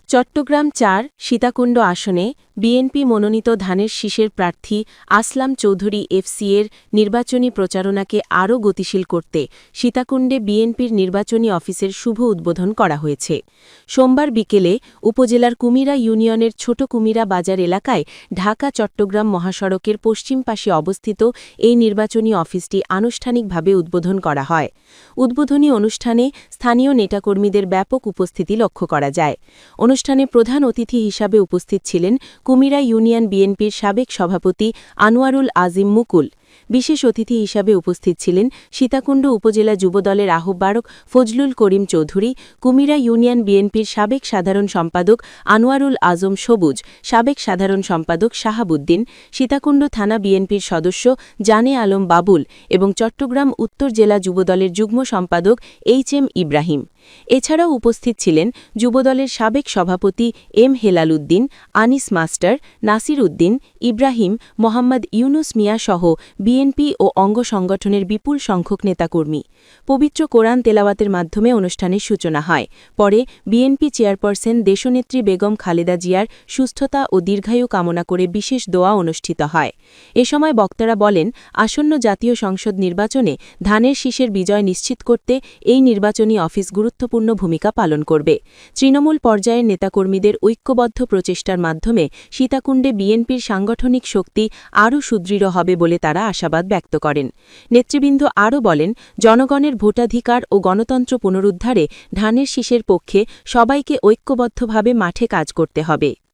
চট্টগ্রাম ৪ সীতাকুণ্ড আসনে বিএনপি মনোনীত ধানের শীষের প্রার্থী আসলাম চৌধুরী এফসি-এর নির্বাচনী প্রচারণাকে আরও গতিশীল করতে সীতাকুণ্ডে বিএনপির নির্বাচনী অফিসের শুভ উদ্বোধন করা হয়েছে। সোমবার বিকেলে উপজেলার কুমিরা ইউনিয়নের ছোট কুমিরা বাজার এলাকায় ঢাকা-চট্টগ্রাম মহাসড়কের পশ্চিম পাশে অবস্থিত এই নির্বাচনী অফিসটি আনুষ্ঠানিকভাবে উদ্বোধন করা হয়। উদ্বোধনী অনুষ্ঠানে স্থানীয় নেতাকর্মীদের ব্যাপক উপস্থিতি লক্ষ্য করা যায়। অনুষ্ঠানে প্রধান অতিথি হিসাবে উপস্থিত ছিলেন কুমিরা ইউনিয়ন বিএনপির সাবেক সভাপতি আনোয়ারুল আজিম মুকুল। বিশেষ অতিথি হিসাবে উপস্থিত ছিলেন সীতাকুণ্ড উপজেলা যুবদলের আহ্বায়ক ফজলুল করিম চৌধুরী, কুমিরা ইউনিয়ন বিএনপির সাবেক সাধারণ সম্পাদক আনোয়ারুল আজম সবুজ, সাবেক সাধারণ সম্পাদক শাহাবুদ্দিন, সীতাকুণ্ড থানা বিএনপির সদস্য জানে আলম বাবুল এবং চট্টগ্রাম উত্তর জেলা যুবদলের যুগ্ম সম্পাদক এইচ.এম. ইব্রাহিম। এছাড়াও উপস্থিত ছিলেন যুবদলের সাবেক সভাপতি এম হেলাল উদ্দিন, আনিস মাস্টার, নাসির উদ্দিন, ইব্রাহিম, মোহাম্মদ ইউনুস মিয়া সহ বিএনপি ও অঙ্গ সংগঠনের বিপুল সংখ্যক নেতাকর্মী। পবিত্র কোরআন তেলাওয়াতের মাধ্যমে অনুষ্ঠানের সূচনা হয়। পরে বিএনপি চেয়ারপারসন দেশনেত্রী বেগম খালেদা জিয়ার সুস্থতা ও দীর্ঘায়ু কামনা করে বিশেষ দোয়া অনুষ্ঠিত হয়। এ সময় বক্তারা বলেন, আসন্ন জাতীয় সংসদ নির্বাচনে ধানের শীষের বিজয় নিশ্চিত করতে এই নির্বাচনী অফিস গুরুত্বপূর্ণ ভূমিকা পালন করবে। তৃণমূল পর্যায়ের নেতাকর্মীদের ঐক্যবদ্ধ প্রচেষ্টার মাধ্যমে সীতাকুণ্ডে বিএনপির সাংগঠনিক শক্তি আরও সুদৃঢ় হবে বলে তারা আশাবাদ ব্যক্ত করেন। নেতৃবৃন্দ আরও বলেন, জনগণের ভোটাধিকার ও গণতন্ত্র পুনরুদ্ধারে ধানের শীষের পক্ষে সবাইকে ঐক্যবদ্ধভাবে মাঠে কাজ করতে হবে।